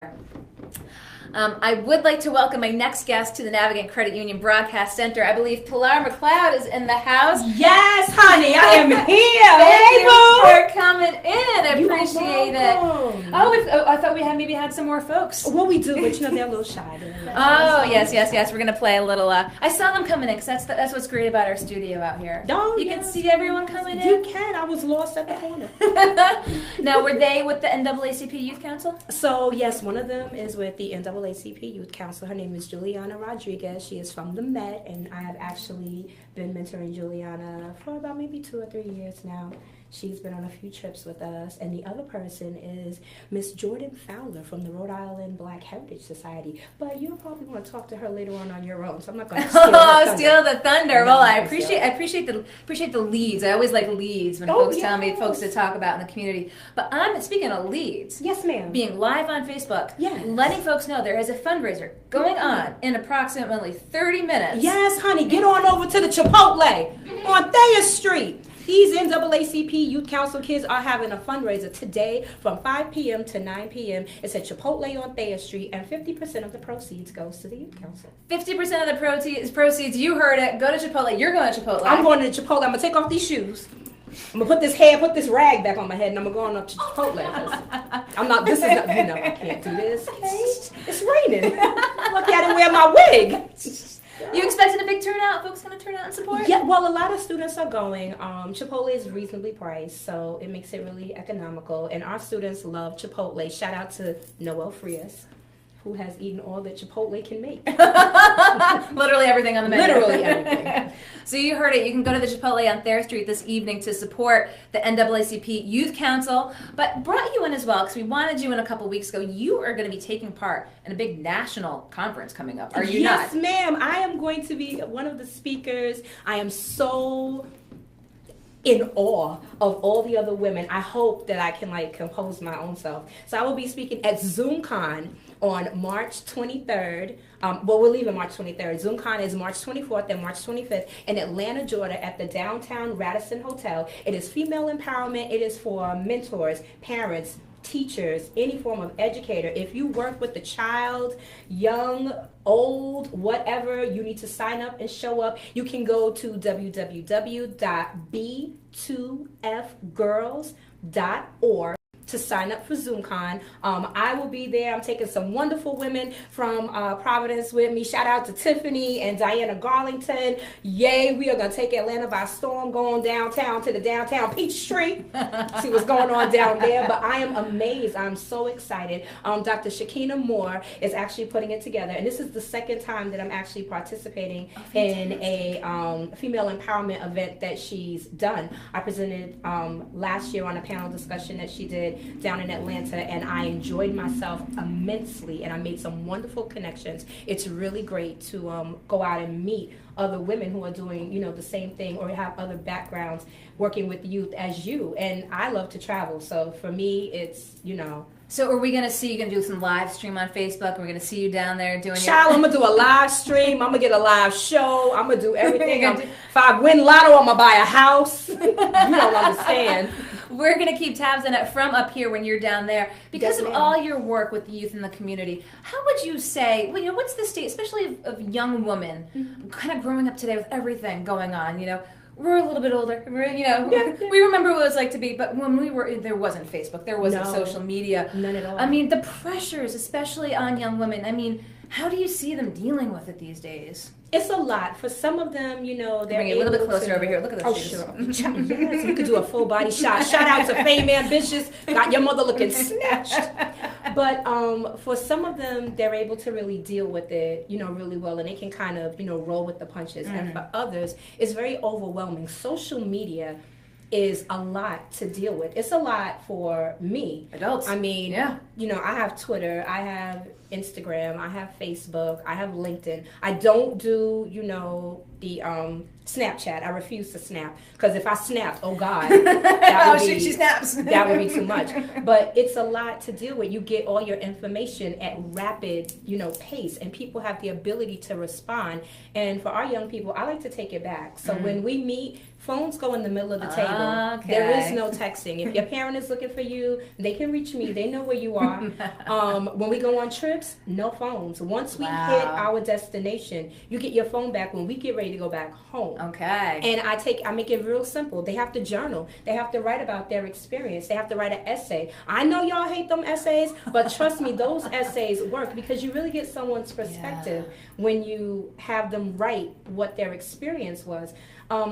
here. I would like to welcome my next guest to the Navigant Credit Union Broadcast Center. I believe Pilar McCloud is in the house. Yes, honey, I am here. Thank you for coming in. I appreciate it. Oh, I thought we maybe had some more folks. Well, we do, but they're a little shy. Oh, yes. We're going to play a little. I saw them coming in because that's what's great about our studio out here. Oh, you can see everyone coming in. You can. I was lost at the corner. Now, were they with the NAACP Youth Council? So, yes, one of them is with the NAACP Youth Council. Her name is Juliana Rodriguez. She is from the Met, and I have actually been mentoring Juliana for about maybe 2 or 3 years now. She's been on a few trips with us. And the other person is Miss Jordan Fowler from the Rhode Island Black Heritage Society. But you'll probably want to talk to her later on your own, so I'm not going to steal the thunder. Well, I appreciate the leads. I always like leads when folks tell me folks to talk about in the community. But I'm speaking of leads. Yes, ma'am. Being live on Facebook. Yes. Letting folks know there is a fundraiser going on in approximately 30 minutes. Yes, honey. Get on over to the Chipotle on Thayer Street. These NAACP Youth Council kids are having a fundraiser today from 5 p.m. to 9 p.m. It's at Chipotle on Thayer Street, and 50% of the proceeds goes to the Youth Council. 50% of the proceeds, you heard it, go to Chipotle. You're going to Chipotle. I'm going to Chipotle. I'm going to take off these shoes. I'm going to put this rag back on my head, and I'm going up to Chipotle. I can't do this. Okay? It's raining. Look, I didn't wear my wig. You expecting a big turnout? Folks going to turn out and support? Yeah, well, a lot of students are going. Chipotle is reasonably priced, so it makes it really economical. And our students love Chipotle. Shout out to Noel Frias, who has eaten all that Chipotle can make. Literally everything on the menu. Literally everything. So you heard it. You can go to the Chipotle on Thayer Street this evening to support the NAACP Youth Council. But brought you in as well because we wanted you in a couple weeks ago. You are going to be taking part in a big national conference coming up. Are you not? Yes, ma'am. I am going to be one of the speakers. I am so in awe of all the other women. I hope that I can compose my own self. So I will be speaking at ZoomCon on March 23rd. We're leaving March 23rd. ZoomCon is March 24th and March 25th in Atlanta, Georgia at the downtown Radisson Hotel. It is female empowerment. It is for mentors, parents, teachers, any form of educator. If you work with a child, young, old, whatever, you need to sign up and show up. You can go to www.b2fgirls.org to sign up for ZoomCon. I will be there. I'm taking some wonderful women from Providence with me. Shout out to Tiffany and Diana Garlington. Yay, we are going to take Atlanta by storm, going downtown to the downtown Peachtree. See what's going on down there. But I am amazed. I'm so excited. Dr. Shakina Moore is actually putting it together. And this is the second time that I'm actually participating in a female empowerment event that she's done. I presented last year on a panel discussion that she did down in Atlanta, and I enjoyed myself immensely, and I made some wonderful connections. It's really great to go out and meet other women who are doing, the same thing or have other backgrounds working with youth as you. And I love to travel, so for me, it's, So are we going to see you going to do some live stream on Facebook? We're going to see you down there doing Child, I'm going to do a live stream. I'm going to get a live show. I'm going to do everything. If I win lotto, I'm going to buy a house. You don't understand. We're going to keep tabs on it from up here when you're down there. Because of all your work with the youth in the community, how would you say, what's the state, especially of young women, kind of growing up today with everything going on, We're a little bit older. We remember what it was like to be, but when we were, there wasn't Facebook, there wasn't social media. None at all. I mean, the pressures, especially on young women, how do you see them dealing with it these days? It's a lot. For some of them, they're bring it a little bit closer over here. Look at this. Oh, sure. Yes, we could do a full body shot. Shout out to Fame Ambitious. Got your mother looking snatched. But for some of them, they're able to really deal with it, really well, and they can kind of, roll with the punches. And for others, it's very overwhelming. Social media is a lot to deal with. It's a lot for me. Adults. I have Twitter, I have Instagram, I have Facebook, I have LinkedIn. I don't do, the Snapchat. I refuse to snap because if I snapped, oh God, she snaps. That would be too much. But it's a lot to deal with. You get all your information at rapid, pace, and people have the ability to respond. And for our young people, I like to take it back. So when we meet, phones go in the middle of the table. Okay. There is no texting. If your parent is looking for you, they can reach me. They know where you are. car. When we go on trips, no phones. Once we hit our destination, you get your phone back when we get ready to go back home. Okay. And I make it real simple. They have to journal. They have to write about their experience. They have to write an essay. I know y'all hate them essays, but trust me, those essays work because you really get someone's perspective when you have them write what their experience was.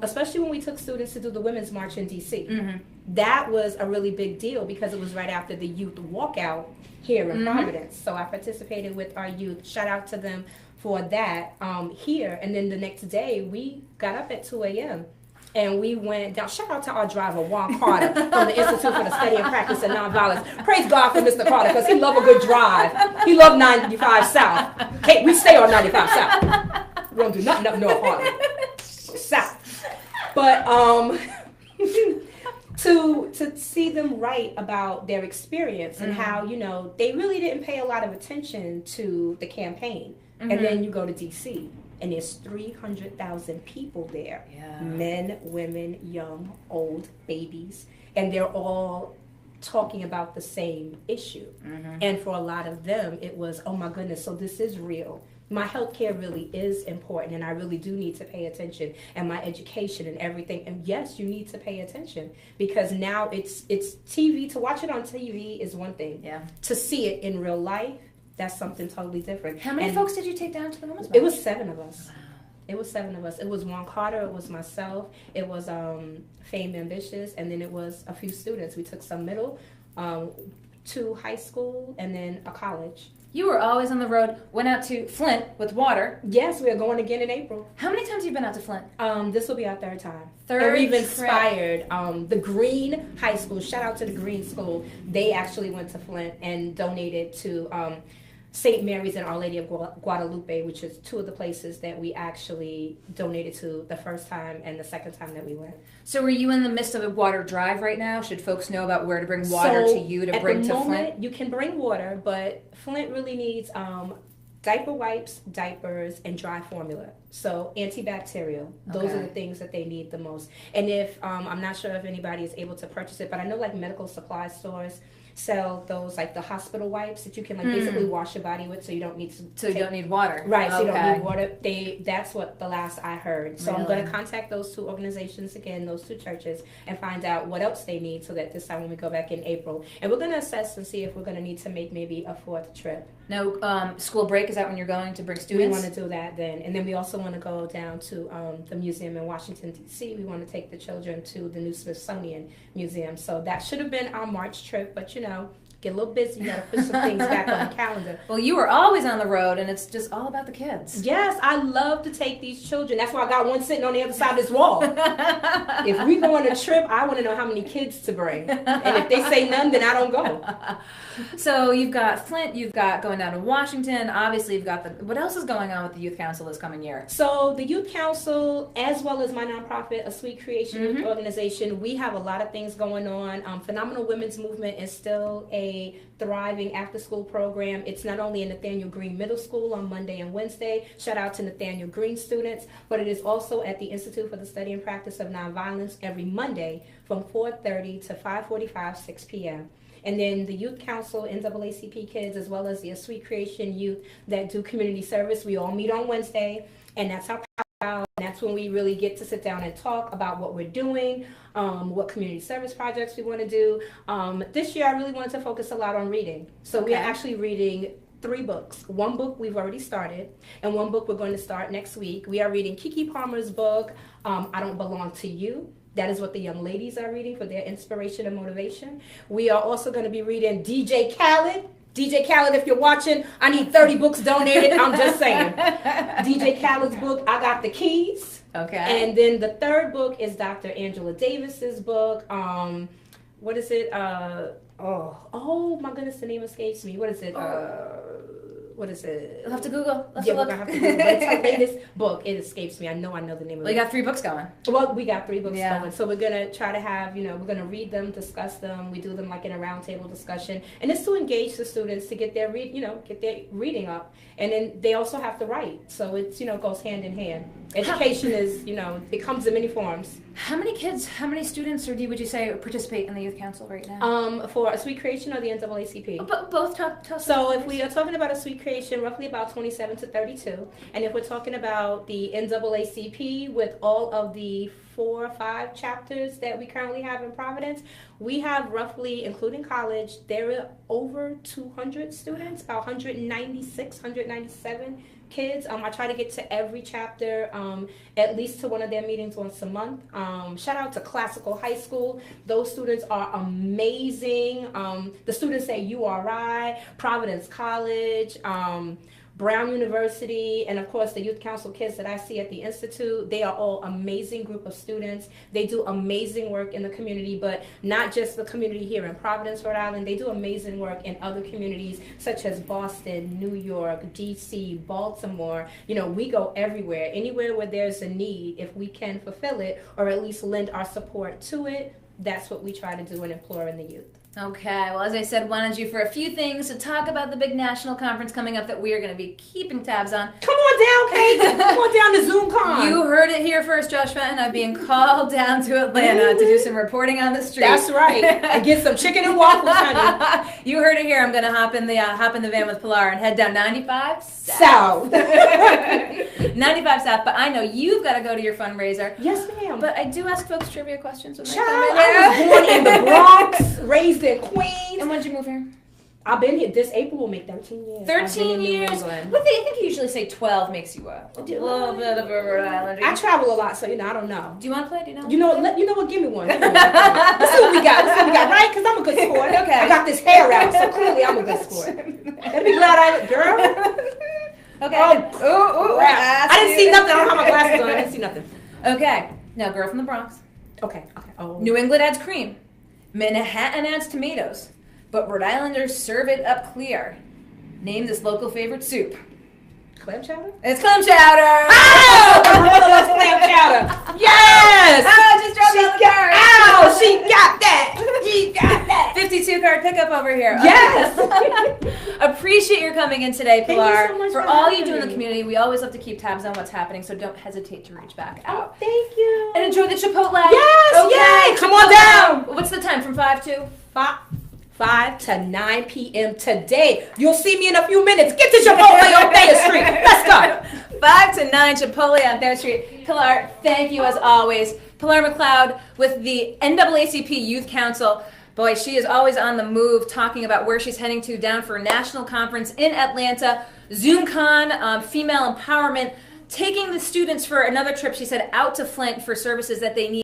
Especially when we took students to do the Women's March in D.C. Mm-hmm. That was a really big deal because it was right after the youth walkout here in Providence. So I participated with our youth. Shout out to them for that here. And then the next day, we got up at 2 a.m. and we went down. Shout out to our driver, Juan Carter, from the Institute for the Study and Practice of Nonviolence. Praise God for Mr. Carter because he loved a good drive. He loved 95 South. Hey, we stay on 95 South. We don't do nothing up North Harlem. South. But to see them write about their experience and how, you know, they really didn't pay a lot of attention to the campaign. And then you go to D.C. and there's 300,000 people there. Yeah. Men, women, young, old, babies. And they're all talking about the same issue. And for a lot of them, it was, oh my goodness, so this is real. My healthcare really is important, and I really do need to pay attention, and my education and everything. And yes, you need to pay attention because now it's TV. To watch it on TV is one thing. Yeah. To see it in real life, that's something totally different. How many folks did you take down to the Women's March? It was 7 of us. Wow. It was 7 of us. It was Juan Carter, it was myself, it was Fame Ambitious, and then it was a few students. We took some middle, 2 high school, and then a college. You were always on the road, went out to Flint with water. Yes, we are going again in April. How many times have you been out to Flint? This will be our 3rd time. And we've inspired the Green High School. Shout out to the Green School. They actually went to Flint and donated to St. Mary's and Our Lady of Guadalupe, which is 2 of the places that we actually donated to the first time and the second time that we went. So are you in the midst of a water drive right now? Should folks know about where to bring water to you to bring to Flint? At the moment, you can bring water, but Flint really needs diaper wipes, diapers, and dry formula. So antibacterial. Those are the things that they need the most. And if, I'm not sure if anybody is able to purchase it, but I know like medical supply stores sell those like the hospital wipes that you can like basically wash your body with, so you don't need you don't need water. Right, so you don't need water. That's what the last I heard. So really? I'm going to contact those 2 organizations again, those 2 churches, and find out what else they need so that this time when we go back in April. And we're going to assess and see if we're going to need to make maybe a 4th trip. No, school break, is that when you're going to bring students? We want to do that then. And then we also want to go down to the museum in Washington, D.C. We want to take the children to the new Smithsonian Museum. So that should have been our March trip, but you know, get a little busy, you gotta put some things back on the calendar. Well, you were always on the road, and it's just all about the kids. Yes, I love to take these children. That's why I got one sitting on the other side of this wall. If we go on a trip, I want to know how many kids to bring. And if they say none, then I don't go. So you've got Flint, you've got going down to Washington, obviously you've got what else is going on with the Youth Council this coming year? So the Youth Council, as well as my nonprofit, A Sweet Creation Youth Organization, we have a lot of things going on. Phenomenal Women's Movement is still a thriving after-school program. It's not only in Nathaniel Green Middle School on Monday and Wednesday, shout out to Nathaniel Green students, but it is also at the Institute for the Study and Practice of Nonviolence every Monday from 4:30 to 5:45, 6 p.m. And then the Youth Council, NAACP kids, as well as the Sweet Creation Youth that do community service, we all meet on Wednesday, and that's our power. That's when we really get to sit down and talk about what we're doing, what community service projects we want to do. This year, I really wanted to focus a lot on reading. So we are actually reading 3 books. 1 book we've already started, and 1 book we're going to start next week. We are reading Kiki Palmer's book, I Don't Belong to You. That is what the young ladies are reading for their inspiration and motivation. We are also going to be reading DJ Khaled. DJ Khaled, if you're watching, I need 30 books donated. I'm just saying. DJ Khaled's book, I Got the Keys. Okay. And then the 3rd book is Dr. Angela Davis's book. What is it? Oh my goodness, the name escapes me. What is it? What is it? You'll have to Google. We're going to have to Google. It's her latest book. It escapes me. I know the name of it. Well, you got 3 books going. Well, we got 3 books going. So we're going to try to have, we're going to read them, discuss them. We do them like in a roundtable discussion. And it's to engage the students to get their reading up. And then they also have to write. So it's, goes hand in hand. Education is, it comes in many forms. How many kids, how many students, or would you say participate in the youth council right now? For a sweet creation or the NAACP? Both. Tell us. So if we are talking about a sweet creation, roughly about 27 to 32, and if we're talking about the NAACP with all of the 4 or 5 chapters that we currently have in Providence, we have roughly, including college, there are over 200 students, about 196, 197 kids. I try to get to every chapter, at least to one of their meetings once a month. Shout out to Classical High School. Those students are amazing. The students at URI, Providence College, Brown University, and of course the youth council kids that I see at the Institute. They are all amazing group of students. They do amazing work in the community, but not just the community here in Providence, Rhode Island. They do amazing work in other communities such as Boston, New York, DC, Baltimore. You know, we go everywhere. Anywhere where there's a need, if we can fulfill it or at least lend our support to it, that's what we try to do and implore in the youth. Okay, well, as I said, wanted you for a few things to talk about the big national conference coming up that we are going to be keeping tabs on. Come on down, Kate. Come on down to ZoomCon. You heard it here first, Josh Fenton. I'm being called down to Atlanta to do some reporting on the street. That's right. And get some chicken and waffles, honey. You heard it here. I'm going to hop in the van with Pilar and head down 95 South. 95 South, but I know you've got to go to your fundraiser. Yes, ma'am. But I do ask folks trivia questions when they Child, come in. I was born in the Bronx, raised in Queens. And when did you move here? I've been here. This April will make 13 years. 13 years? What I think you usually say 12 makes you a little bit of a Rhode Islander. I travel a lot, so I don't know. Do you want to play? Do you know? You know what? Give me one. Let's see what we got. Right? Because I'm a good sport. Okay. I got this hair out, so clearly I'm a good sport. Let me glad girl. Okay. Oh, I didn't see nothing. I don't have my glasses on. I didn't see nothing. Okay. Now, girl from the Bronx. Okay. Oh. New England adds cream. Manhattan adds tomatoes. But Rhode Islanders serve it up clear. Name this local favorite soup. Clam chowder? It's clam chowder! Oh! My mother loves clam chowder. Yes! Oh, just dropped out the card. Ow! She got that! She got that! 52 card pickup over here. Yes! Appreciate your coming in today, Pilar. Thank you so much for all you do in the community. We always love to keep tabs on what's happening, so don't hesitate to reach back out. Oh, thank you. And enjoy the Chipotle. Yes! Okay. Yay! Come on down! What's the time? From 5 to? 5 to 9 p.m. today. You'll see me in a few minutes. Get to Chipotle on Thayer Street. Let's go. 5 to 9 Chipotle on Thayer Street. Pilar, thank you as always. Pilar McCloud with the NAACP Youth Council. Boy, she is always on the move, talking about where she's heading to down for a national conference in Atlanta. ZoomCon, female empowerment, taking the students for another trip, she said, out to Flint for services that they need.